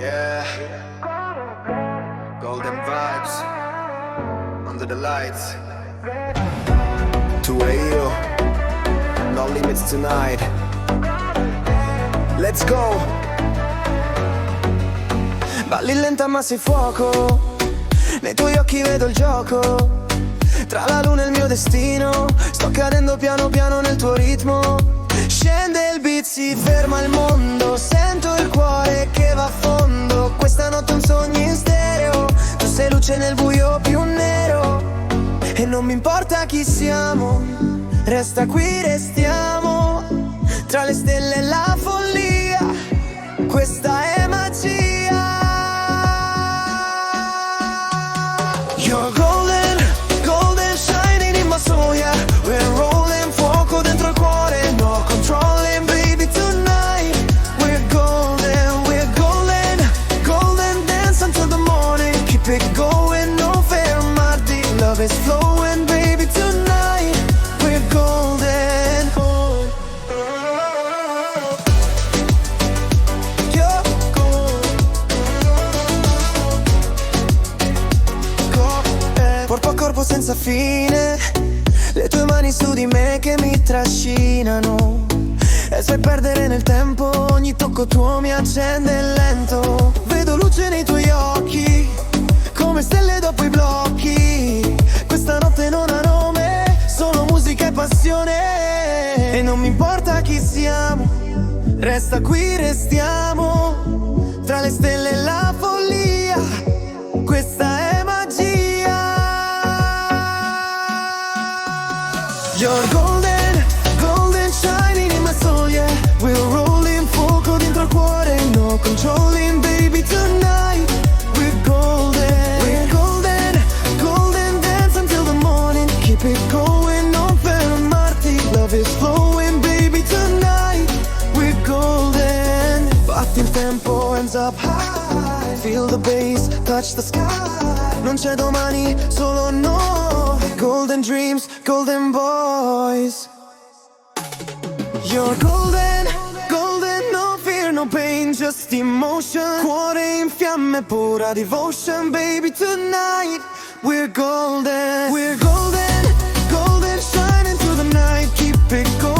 Yeah, golden vibes under the lights. Tu e io, no limits tonight. Let's go. Balli lenta ma sei fuoco, nei tuoi occhi vedo il gioco. Tra la luna e il mio destino, sto cadendo piano piano nel tuo ritmo. Scende il beat, si ferma il mondo, sento il cuore che va a fondo. Questa notte è un sogno in stereo, tu sei luce nel buio più nero. E non mi importa chi siamo, resta qui, restiamo. Tra le stelle e la follia, questa è magia. You're golden, golden shining in my soul, yeah. We're rolling, fuoco dentro il cuore, no controlling, baby, tonight. We're golden, golden dance until the morning. Keep it going, no fermarti. Love is flowing, baby, tonight. We're golden. You're golden. Corpo a corpo senza fine, le tue mani su di me che mi trascinano. E sai perdere nel tempo, ogni tocco tuo mi accende lento. Vedo luce nei tuoi occhi, come stelle dopo i blocchi. Questa notte non ha nome, solo musica e passione. E non mi importa chi siamo, resta qui, restiamo. Tra le stelle e la follia, questa è magia. You're golden, golden shining in my soul, yeah. We're rolling, fuoco dentro il cuore, no controlling, baby, tonight. We're golden, golden dance until the morning. Keep it going, non fermarti. Love is flowing, baby, tonight. We're golden. Batti il tempo, hands up high. Feel the bass, touch the sky. Non c'è domani, solo noi. Golden dreams, golden boys. You're golden, golden, no fear, no pain, just emotion. Cuore in fiamme, pura devotion, baby, tonight. We're golden, golden shining through the night. Keep it going.